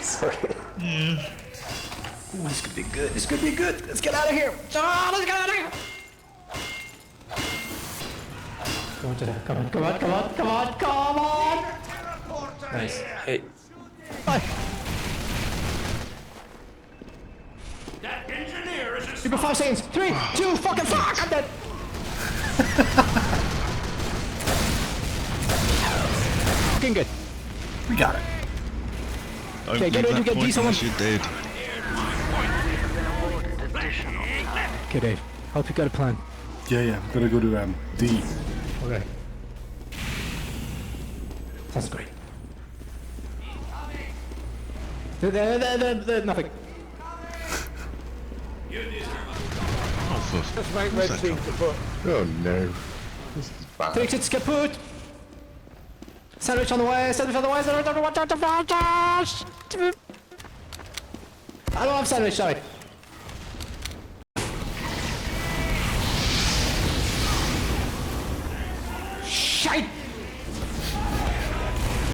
Sorry. Ooh, this could be good. This could be good. Let's get out of here. Oh, let's get out of here. Come on, Jedi. Come on, come on, come on, come on, come on. Nice. Hey. Bye. That engineer is a Give me 5 seconds. 3, 2, fucking fuck! I'm dead. Fucking good. We got it. Don't Okay, get leave ready to that get point D unless someone. you're dead. Okay, Dave. Hope you got a plan. Yeah. I'm gonna go to D. Okay. Sounds great. Nothing. Oh, for That's my red thing to put. Oh no. This is bad. Fix it's kaput! Sandwich on the way, sandwich on the way, sandwich on the way, I don't have sandwich, sorry. Shite!